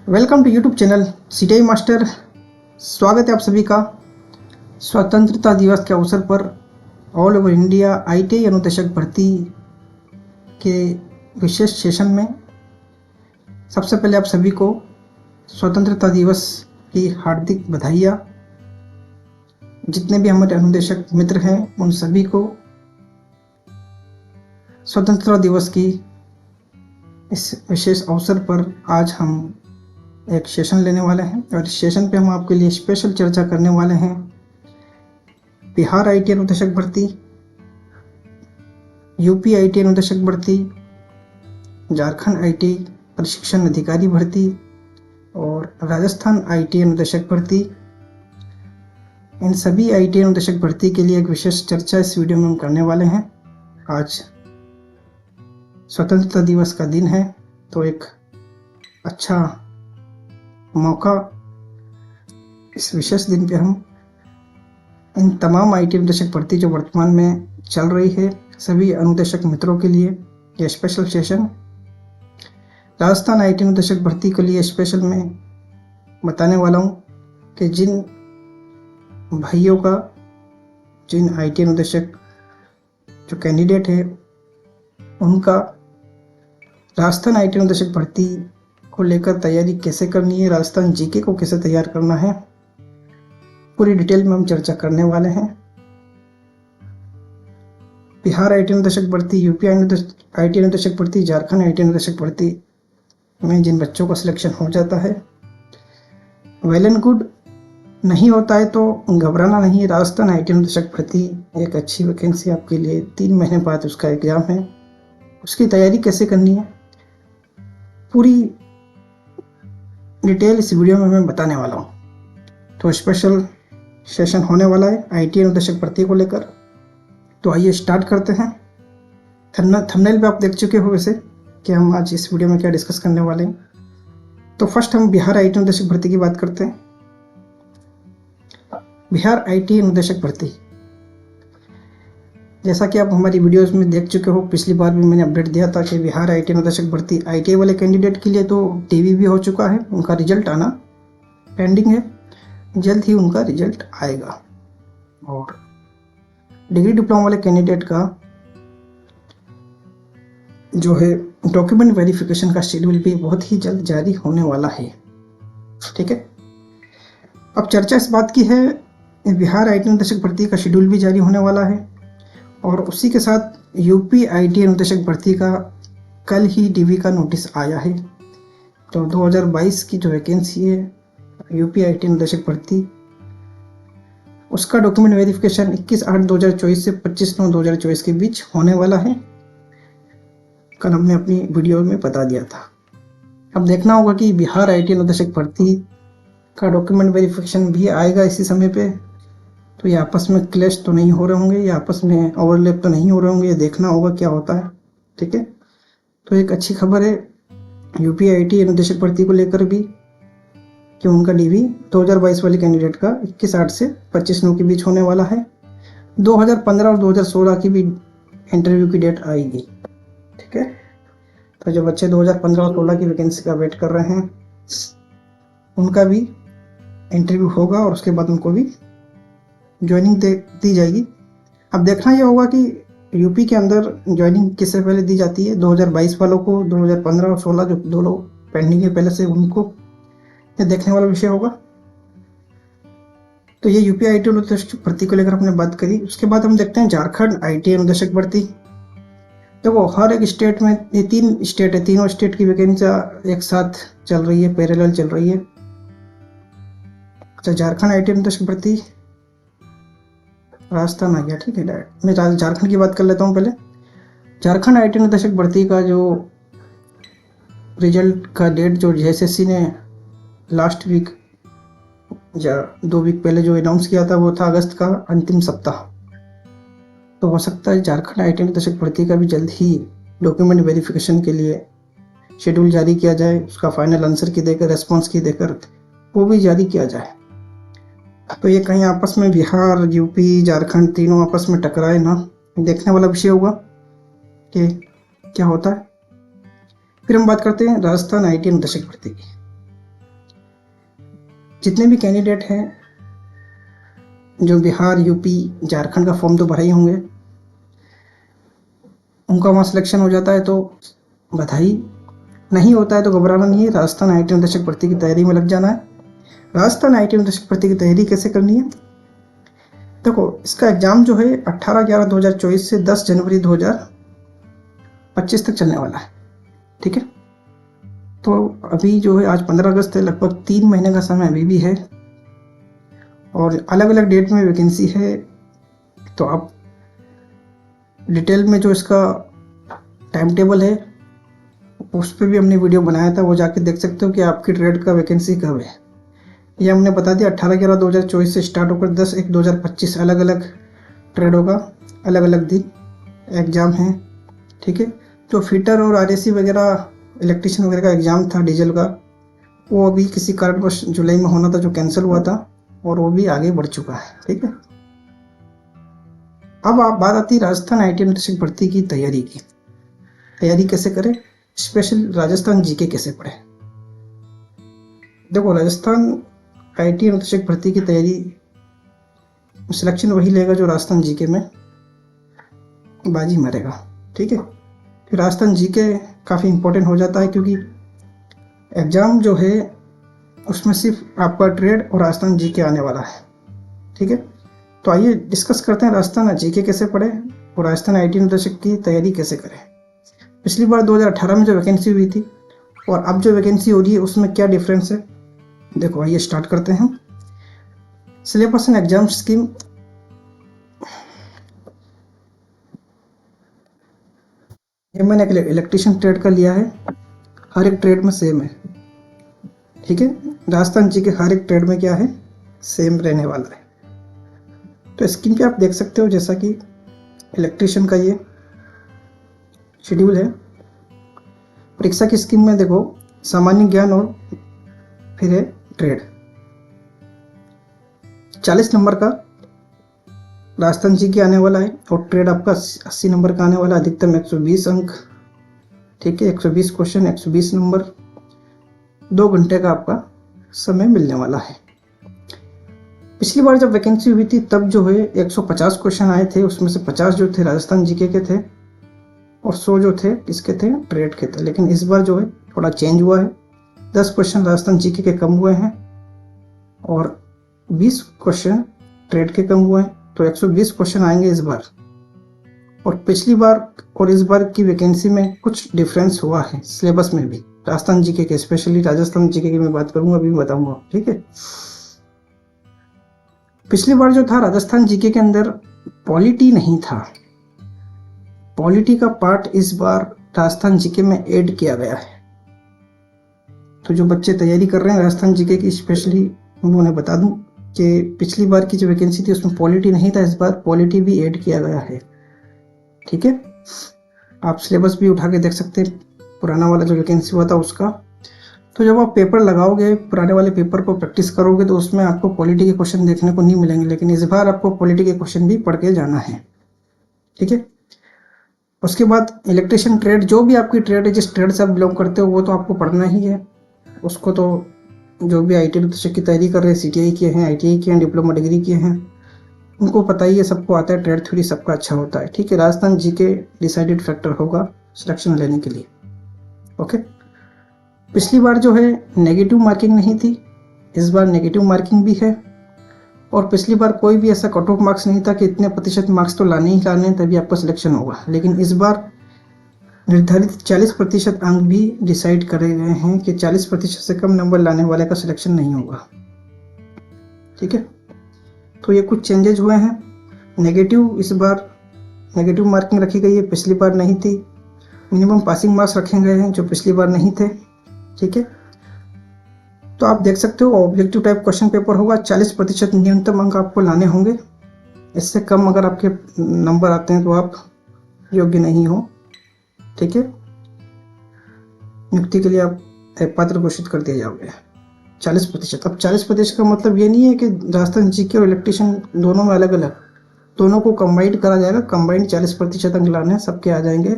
Welcome to YouTube channel CTI master. स्वागत है आप सभी का स्वतंत्रता दिवस के अवसर पर ऑल ओवर इंडिया आईटीआई अनुदेशक भर्ती के विशेष सेशन में। सबसे पहले आप सभी को स्वतंत्रता दिवस की हार्दिक बधाइयाँ। जितने भी हमारे अनुदेशक मित्र हैं उन सभी को स्वतंत्रता दिवस की इस विशेष अवसर पर आज हम एक सेशन लेने वाले हैं और इस सेशन पे हम आपके लिए स्पेशल चर्चा करने वाले हैं बिहार आईटीआई अनुदेशक भर्ती, यूपी आईटीआई अनुदेशक भर्ती, झारखंड आईटीआई प्रशिक्षण अधिकारी भर्ती और राजस्थान आईटीआई अनुदेशक भर्ती। इन सभी आईटीआई अनुदेशक भर्ती के लिए एक विशेष चर्चा इस वीडियो में हम करने वाले हैं। आज स्वतंत्रता दिवस का दिन है तो एक अच्छा मौका, इस विशेष दिन पे हम इन तमाम आईटीआई अनुदेशक भर्ती जो वर्तमान में चल रही है सभी अनुदेशक मित्रों के लिए यह स्पेशल सेशन। राजस्थान आईटीआई अनुदेशक भर्ती के लिए स्पेशल में बताने वाला हूँ कि जिन भाइयों का, जिन आईटीआई अनुदेशक जो कैंडिडेट है उनका राजस्थान आईटीआई अनुदेशक भर्ती को लेकर तैयारी कैसे करनी है, राजस्थान जीके को कैसे तैयार करना है, पूरी डिटेल में हम चर्चा करने वाले हैं। बिहार आईटीआई अनुदेशक भर्ती, यूपी आईटीआई अनुदेशक भर्ती, झारखंड आईटीआई अनुदेशक भर्ती में जिन बच्चों का सिलेक्शन हो जाता है वेल एंड गुड, नहीं होता है तो घबराना नहीं। राजस्थान आईटीआई अनुदेशक भर्ती एक अच्छी वैकेंसी आपके लिए, 3 महीने बाद उसका एग्जाम है, उसकी तैयारी कैसे करनी है पूरी डिटेल इस वीडियो में मैं बताने वाला हूँ। तो स्पेशल सेशन होने वाला है आईटीआई अनुदेशक भर्ती को लेकर। तो आइए स्टार्ट करते हैं। थंबनेल पे आप देख चुके हो वैसे कि हम आज इस वीडियो में क्या डिस्कस करने वाले हैं। तो फर्स्ट हम बिहार आईटीआई अनुदेशक भर्ती की बात करते हैं। बिहार आईटीआई अनुदेशक भर्ती, जैसा कि आप हमारी वीडियोस में देख चुके हो, पिछली बार भी मैंने अपडेट दिया था कि बिहार आईटीआई अनुदेशक भर्ती आईटीआई वाले कैंडिडेट के लिए तो टीवी भी हो चुका है, उनका रिजल्ट आना पेंडिंग है, जल्द ही उनका रिजल्ट आएगा। और डिग्री डिप्लोमा वाले कैंडिडेट का जो है डॉक्यूमेंट वेरिफिकेशन का शेड्यूल भी बहुत ही जल्द जारी होने वाला है। ठीक है, अब चर्चा इस बात की है बिहार आईटीआई अनुदेशक भर्ती का शेड्यूल भी जारी होने वाला है और उसी के साथ यूपी आईटीआई अनुदेशक भर्ती का कल ही डीवी का नोटिस आया है। तो 2022 की जो वैकेंसी है यूपी आईटीआई अनुदेशक भर्ती, उसका डॉक्यूमेंट वेरिफिकेशन 21/8/2024 से 25/9/2024 के बीच होने वाला है। कल हमने अपनी वीडियो में बता दिया था। अब देखना होगा कि बिहार आईटीआई अनुदेशक भर्ती का डॉक्यूमेंट वेरिफिकेशन भी आएगा इसी समय पे, तो ये आपस में क्लैश तो नहीं हो रहे होंगे, ये आपस में ओवरलैप तो नहीं हो रहे होंगे, ये देखना होगा क्या होता है। ठीक है, तो एक अच्छी खबर है यूपी आईटीआई अनुदेशक भर्ती को लेकर भी कि उनका डीवी 2022 वाले कैंडिडेट का 21/8 से 25/9 के बीच होने वाला है। 2015 और 2016 की भी इंटरव्यू की डेट आएगी। ठीक है, तो जो बच्चे 2015 और 16 की वैकेंसी का वेट कर रहे हैं उनका भी इंटरव्यू होगा और उसके बाद उनको भी ज्वाइनिंग दी जाएगी। अब देखना यह होगा कि यूपी के अंदर ज्वाइनिंग किससे पहले दी जाती है, 2022 वालों को, 2015 और 16 जो 2 लोग पेंडिंग है पहले से उनको, ये देखने वाला विषय होगा। तो ये यूपी आईटीआई अनुदेशक भर्ती को लेकर हमने बात करी। उसके बाद हम देखते हैं झारखंड आईटीआई अनुदेशक भर्ती। देखो हर एक स्टेट में, ये 3 स्टेट है, तीनों स्टेट की वैकेंसी एक साथ चल रही है, पैरेलल चल रही है। अच्छा, झारखंड आईटीआई अनुदेशक भर्ती, राजस्थान आ गया। ठीक है, मैं झारखंड की बात कर लेता हूँ पहले। झारखंड आईटीआई अनुदेशक भर्ती का जो रिजल्ट का डेट जो जेएसएससी ने लास्ट वीक या 2 वीक पहले जो अनाउंस किया था वो था अगस्त का अंतिम सप्ताह। तो हो सकता है झारखंड आईटीआई अनुदेशक भर्ती का भी जल्द ही डॉक्यूमेंट वेरिफिकेशन के लिए शेड्यूल जारी किया जाए, उसका फाइनल आंसर की देकर, रेस्पॉन्स की देकर वो भी जारी किया जाए। तो ये कहीं आपस में बिहार, यूपी, झारखंड तीनों आपस में टकराए ना, देखने वाला विषय होगा कि क्या होता है। फिर हम बात करते हैं राजस्थान आईटीआई अनुदेशक भर्ती की। जितने भी कैंडिडेट हैं जो बिहार, यूपी, झारखंड का फॉर्म तो भरा ही होंगे, उनका वहाँ सिलेक्शन हो जाता है तो बधाई, नहीं होता है तो घबराना नहीं है। राजस्थान आईटी निदेशक भर्ती की तैयारी में लग जाना है। राजस्थान आईटी निदेशक भर्ती की तैयारी कैसे करनी है? देखो, इसका एग्ज़ाम जो है 18/11/2024 से 10 जनवरी 2025 तक चलने वाला है। ठीक है, तो अभी जो है आज 15 अगस्त है, लगभग 3 महीने का समय अभी भी है और अलग अलग डेट में वैकेंसी है। तो आप डिटेल में जो इसका टाइम टेबल है उस पर भी हमने वीडियो बनाया था, वो जाके देख सकते हो कि आपकी ट्रेड का वैकेंसी कब है। ये हमने बता दिया 18/11/2024 से स्टार्ट होकर 10/1/2025 अलग अलग ट्रेडों का अलग अलग दिन एग्ज़ाम है। ठीक है, जो फिटर और आरएसी वगैरह इलेक्ट्रिशियन वगैरह का एग्ज़ाम था डीजल का, वो अभी किसी कारणवश जुलाई में होना था जो कैंसिल हुआ था और वो भी आगे बढ़ चुका है। ठीक है, अब आप बात आती है राजस्थान आईटी निदेशक भर्ती की तैयारी की। तैयारी कैसे करें, स्पेशल राजस्थान जीके कैसे पढ़े? देखो, राजस्थान आईटी निदेशक भर्ती की तैयारी सिलेक्शन वही लेगा जो राजस्थान जीके में बाजी मारेगा। ठीक है, फिर राजस्थान जीके काफ़ी इंपॉर्टेंट हो जाता है क्योंकि एग्ज़ाम जो है उसमें सिर्फ आपका ट्रेड और राजस्थान जीके आने वाला है। ठीक है, तो आइए डिस्कस करते हैं राजस्थान जीके कैसे पढ़े और राजस्थान आईटी निदेशक की तैयारी कैसे करें। पिछली बार 2018 में जो वैकेंसी हुई थी और अब जो वैकेंसी हो रही है उसमें क्या डिफरेंस है, देखो आइए स्टार्ट करते हैं। सिलेबस एंड एग्जाम स्कीम, ये मैंने इलेक्ट्रिशियन ट्रेड का लिया है, हर एक ट्रेड में सेम है। ठीक है, राजस्थान जी के हर एक ट्रेड में क्या है, सेम रहने वाला है। तो स्कीम पे आप देख सकते हो जैसा कि इलेक्ट्रिशियन का ये शेड्यूल है। परीक्षा की स्कीम में देखो सामान्य ज्ञान और फिर है ट्रेड, 40 नंबर का राजस्थान जी के आने वाला है और ट्रेड आपका 80 नंबर का आने वाला, अधिकतम 120 अंक। ठीक है, 120 क्वेश्चन, 120 नंबर, 2 घंटे का आपका समय मिलने वाला है। पिछली बार जब वैकेंसी हुई थी तब जो है 150 क्वेश्चन आए थे, उसमें से 50 जो थे राजस्थान जीके के थे और 100 जो थे किसके थे, ट्रेड के थे। लेकिन इस बार जो है थोड़ा चेंज हुआ है, 10 क्वेश्चन राजस्थान जीके के कम हुए हैं और 20 क्वेश्चन ट्रेड के कम हुए हैं, तो 120 क्वेश्चन आएंगे इस बार। और पिछली बार और इस बार की वैकेंसी में कुछ डिफरेंस हुआ है सिलेबस में भी, राजस्थान जीके के, स्पेशली राजस्थान जीके की मैं बात करूंगा, अभी बताऊंगा। ठीक है, पिछली बार जो था राजस्थान जीके के अंदर पॉलिटी नहीं था, पॉलिटी का पार्ट इस बार राजस्थान जीके में ऐड किया गया है। तो जो बच्चे तैयारी कर रहे हैं राजस्थान जीके की, स्पेशली उन्हें बता दूं कि पिछली बार की जो वैकेंसी थी उसमें पॉलिटी नहीं था, इस बार पॉलिटी भी ऐड किया गया है। ठीक है, आप सिलेबस भी उठा के देख सकते हैं, पुराना वाला जो वैकेंसी हुआ था उसका। तो जब आप पेपर लगाओगे, पुराने वाले पेपर को प्रैक्टिस करोगे, तो उसमें आपको पॉलिटी के क्वेश्चन देखने को नहीं मिलेंगे, लेकिन इस बार आपको पॉलिटी के क्वेश्चन भी पढ़ के जाना है। ठीक है, उसके बाद इलेक्ट्रिशियन ट्रेड, जो भी आपकी ट्रेड है, जिस ट्रेड से आप बिलोंग करते हो वो तो आपको पढ़ना ही है। उसको तो जो भी आईटी निदेशक की तैयारी कर रहे हैं, सीटीआई किए हैं, आईटीआई किए हैं, डिप्लोमा डिग्री किए हैं, उनको पता ही है, सबको आता है, ट्रेड थ्योरी सबका अच्छा होता है। ठीक है, राजस्थान जीके डिसाइडेड फैक्टर होगा सिलेक्शन लेने के लिए। ओके, पिछली बार जो है नेगेटिव मार्किंग नहीं थी, इस बार नेगेटिव मार्किंग भी है। और पिछली बार कोई भी ऐसा कट ऑफ मार्क्स नहीं था कि इतने प्रतिशत मार्क्स तो लाने ही लाने तभी आपका सिलेक्शन होगा, लेकिन इस बार निर्धारित 40% अंक भी डिसाइड करे गए हैं कि 40% से कम नंबर लाने वाले का सिलेक्शन नहीं होगा। ठीक है, तो ये कुछ चेंजेज हुए हैं। नेगेटिव, इस बार नेगेटिव मार्किंग रखी गई है, पिछली बार नहीं थी। मिनिमम पासिंग मार्क्स रखे गए हैं जो पिछली बार नहीं थे। ठीक है, तो आप देख सकते हो ऑब्जेक्टिव टाइप क्वेश्चन पेपर होगा, 40% न्यूनतम अंक आपको लाने होंगे। इससे कम अगर आपके नंबर आते हैं तो आप योग्य नहीं हो। ठीक है, नियुक्ति के लिए आप पात्र घोषित कर दिए जाओगे। 40%, अब 40% का मतलब ये नहीं है कि राजस्थान जीके और इलेक्ट्रिशियन दोनों में अलग अलग, दोनों को कंबाइंड करा जाएगा। कंबाइंड 40% अंक लाने सबके आ जाएंगे।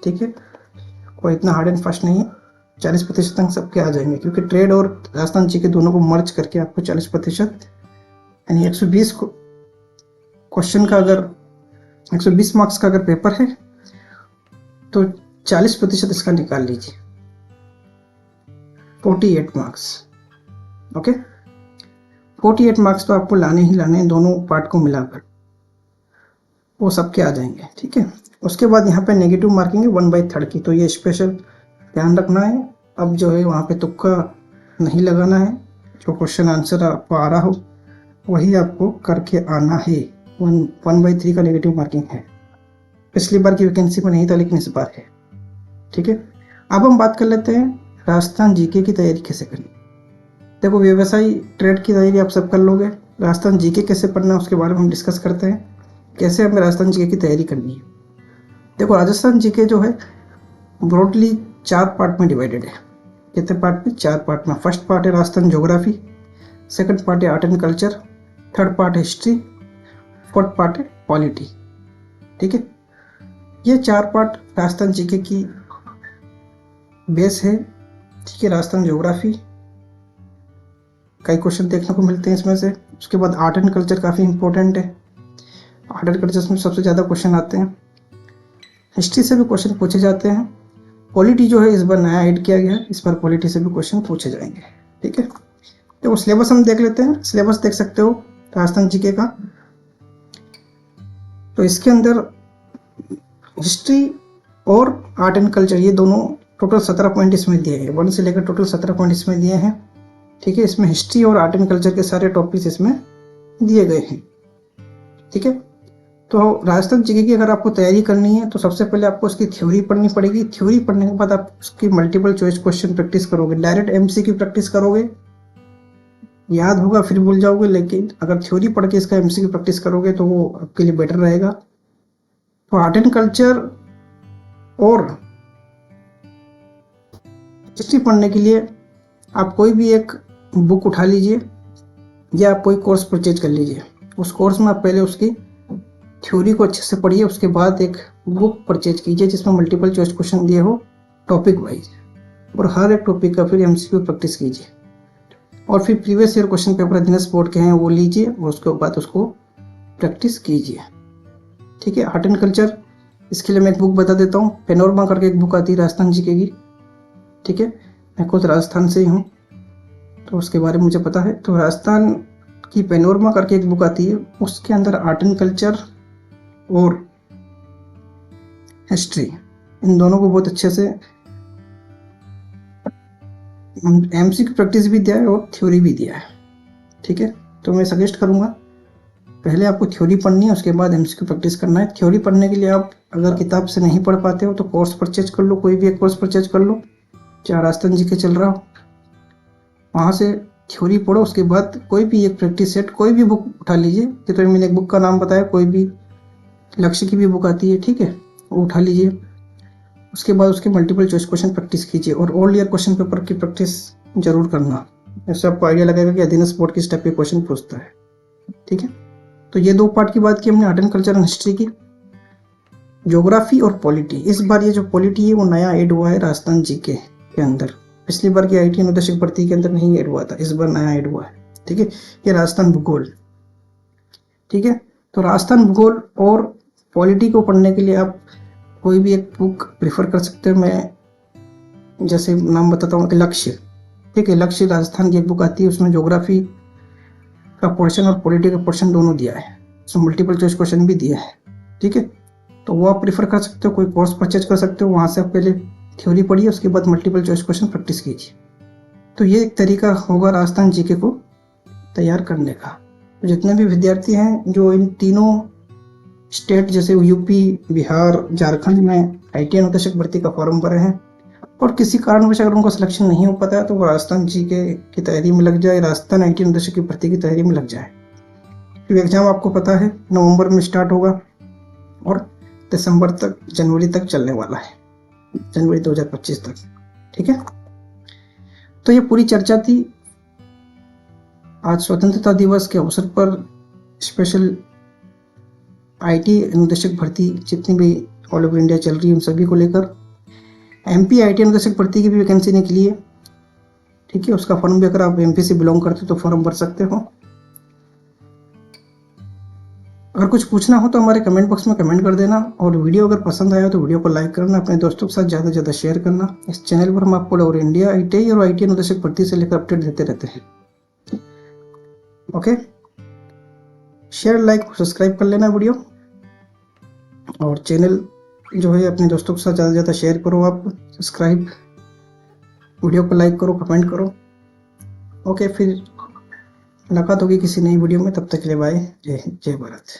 ठीक है, कोई इतना हार्ड एंड फास्ट नहीं है। 40% अंक सबके आ जाएंगे, क्योंकि ट्रेड और राजस्थान जीके दोनों को मर्ज करके आपको 40% यानी 120 क्वेश्चन का, अगर 120 मार्क्स का अगर पेपर है तो 40% इसका निकाल लीजिए, 48 मार्क्स। ओके, 48 मार्क्स तो आपको लाने ही लाने हैं, दोनों पार्ट को मिलाकर वो सबके आ जाएंगे। ठीक है, उसके बाद यहाँ पे नेगेटिव मार्किंग है 1/3 की, तो ये स्पेशल ध्यान रखना है। अब जो है वहाँ पे तुक्का नहीं लगाना है, जो क्वेश्चन आंसर आपको आ रहा हो वही आपको करके आना है। 1/3 का नेगेटिव मार्किंग है। पिछली बार की वैकेंसी में नहीं था, लेकिन इस बार है। ठीक है, अब हम बात कर लेते हैं राजस्थान जीके की तैयारी कैसे करनी। देखो, व्यवसाय ट्रेड की तैयारी आप सब कर लोगे, राजस्थान जीके कैसे पढ़ना है उसके बारे में हम डिस्कस करते हैं, कैसे हमें राजस्थान जीके की तैयारी करनी है। देखो, राजस्थान जीके जो है ब्रॉडली 4 पार्ट में डिवाइडेड है। कितने पार्ट में? 4 पार्ट में। फर्स्ट पार्ट है राजस्थान ज्योग्राफी, सेकंड पार्ट है art and culture, third part है हिस्ट्री, फोर्थ पार्ट है पॉलिटी। ठीक है, ये 4 पार्ट राजस्थान जीके की बेस है। ठीक है, राजस्थान ज्योग्राफी कई क्वेश्चन देखने को मिलते हैं इसमें से। उसके बाद आर्ट एंड कल्चर काफ़ी इंपॉर्टेंट है, आर्ट एंड कल्चर में सबसे ज़्यादा क्वेश्चन आते हैं। हिस्ट्री से भी क्वेश्चन पूछे जाते हैं। पॉलिटी जो है इस बार नया ऐड किया गया है, इस बार पॉलिटी से भी क्वेश्चन पूछे जाएंगे। ठीक है, तो सिलेबस हम देख लेते हैं। सिलेबस देख सकते हो राजस्थान जीके का। तो इसके अंदर हिस्ट्री और आर्ट एंड कल्चर ये दोनों टोटल 17 पॉइंट इसमें दिए हैं, 1 से लेकर टोटल 17 पॉइंट इसमें दिए हैं। ठीक है, इसमें हिस्ट्री और आर्ट एंड कल्चर के सारे टॉपिक्स इसमें दिए गए हैं। ठीक है, तो राजस्थान जीके की अगर आपको तैयारी करनी है तो सबसे पहले आपको उसकी थ्योरी पढ़नी पड़ेगी। थ्योरी पढ़ने के बाद आप उसकी मल्टीपल चॉइस क्वेश्चन प्रैक्टिस करोगे। डायरेक्ट एमसीक्यू प्रैक्टिस करोगे, याद होगा फिर भूल जाओगे, लेकिन अगर थ्योरी पढ़ के इसका एमसीक्यू प्रैक्टिस करोगे तो वो आपके लिए बेटर रहेगा। तो आर्ट एंड कल्चर और हिस्ट्री पढ़ने के लिए आप कोई भी एक बुक उठा लीजिए या आप कोई कोर्स परचेज कर लीजिए। उस कोर्स में आप पहले उसकी थ्योरी को अच्छे से पढ़िए, उसके बाद एक बुक परचेज कीजिए जिसमें मल्टीपल चॉइस क्वेश्चन दिए हो टॉपिक वाइज, और हर एक टॉपिक का फिर एमसीक्यू प्रैक्टिस कीजिए। और फिर प्रीवियस ईयर क्वेश्चन पेपर अधीनस्थ बोर्ड के हैं वो लीजिए और उसके बाद उसको प्रैक्टिस कीजिए। ठीक है, आर्ट एंड कल्चर इसके लिए मैं एक बुक बता देता हूँ। पेनोरमा करके एक बुक आती है राजस्थान जीके की। ठीक है, मैं खुद राजस्थान से ही हूँ तो उसके बारे में मुझे पता है। तो राजस्थान की पेनोरमा करके एक बुक आती है, उसके अंदर आर्ट एंड कल्चर और हिस्ट्री इन दोनों को बहुत अच्छे से एमसीक्यू प्रैक्टिस भी दिया है और थ्योरी भी दिया है। ठीक है, तो मैं सजेस्ट करूँगा पहले आपको थ्योरी पढ़नी है, उसके बाद एमसीक्यू प्रैक्टिस करना है। थ्योरी पढ़ने के लिए आप अगर किताब से नहीं पढ़ पाते हो तो कोर्स परचेज कर लो, कोई भी एक कोर्स परचेज कर लो, चाहे राजस्थान जीके चल रहा हो, वहाँ से थ्योरी पढ़ो। उसके बाद कोई भी एक प्रैक्टिस सेट कोई भी बुक उठा लीजिए। तो मैंने एक बुक का नाम बताया, कोई भी लक्ष्य की भी बुक आती है, ठीक है, वो उठा लीजिए। उसके बाद उसके मल्टीपल चॉइस क्वेश्चन प्रैक्टिस कीजिए और ऑल ईयर क्वेश्चन पेपर की प्रैक्टिस जरूर करना। ऐसे आपको आइडिया लगेगा कि अधीनस्थ बोर्ड किस टाइप के क्वेश्चन पूछता है। ठीक है, तो ये 2 पार्ट की बात की हमने, art and culture and history की। ज्योग्राफी और पॉलिटी, इस बार ये जो पॉलिटी है वो नया ऐड हुआ है राजस्थान जीके के अंदर। पिछली बार की आईटी अनुदेशक भर्ती के अंदर नहीं ऐड हुआ था, इस बार नया ऐड हुआ है। ठीक है, ये राजस्थान भूगोल। ठीक है, तो राजस्थान भूगोल और पॉलिटी को पढ़ने के लिए आप कोई भी एक बुक प्रेफर कर सकते हो। मैं जैसे नाम बताता हूँ कि लक्ष्य। ठीक है, लक्ष्य राजस्थान की एक बुक आती है, उसमें ज्योग्राफी का पोर्शन और पॉलिटी का पोर्शन दोनों दिया है, उसमें मल्टीपल चॉइस क्वेश्चन भी दिया है। ठीक है, तो वो आप प्रेफर कर सकते हो, कोई कोर्स परचेज कर सकते हो, वहाँ से आप पहले थ्योरी पढ़िए, उसके बाद मल्टीपल चॉइस क्वेश्चन प्रैक्टिस कीजिए। तो ये एक तरीका होगा राजस्थान जीके को तैयार करने का। तो जितने भी विद्यार्थी हैं जो इन तीनों स्टेट जैसे यूपी, बिहार, झारखंड में आईटी अनुदेशक भर्ती का फॉर्म भरे हैं और किसी कारणवश अगर उनको सिलेक्शन नहीं हो पाता है तो वो राजस्थान जीके की तैयारी में लग जाए, राजस्थान आईटी अनुदेशक की भर्ती की तैयारी में लग जाए। फिर एग्जाम आपको पता है नवंबर में स्टार्ट होगा और दिसंबर तक, जनवरी तक चलने वाला है, जनवरी 2025 तक। ठीक है, तो ये पूरी चर्चा थी आज स्वतंत्रता दिवस के अवसर पर। स्पेशल आईटी अनुदेशक भर्ती जितनी भी ऑल ओवर इंडिया चल रही है उन सभी को लेकर। MP IT अनुदेशक भर्ती की भी वैकेंसी निकली है, ठीक है। उसका फॉर्म भी अगर आप MP से बिलोंग करते हो तो फॉर्म भर सकते हो। अगर कुछ पूछना हो तो हमारे कमेंट बॉक्स में कमेंट कर देना, और वीडियो अगर पसंद आया तो वीडियो को लाइक करना, अपने दोस्तों के साथ ज़्यादा से ज़्यादा शेयर करना। इस चैनल पर हम आपको ऑल ओवर इंडिया ITI और IT अनुदेशक भर्ती से लेकर अपडेट देते रहते हैं। ओके, शेयर, लाइक, सब्सक्राइब कर लेना वीडियो, और चैनल जो है अपने दोस्तों के साथ ज़्यादा से ज़्यादा शेयर करो, आप सब्सक्राइब, वीडियो को लाइक करो, कमेंट करो। ओके, फिर मुलाकात होगी किसी नई वीडियो में, तब तक के लिए बाय, जय हिंद, जय भारत।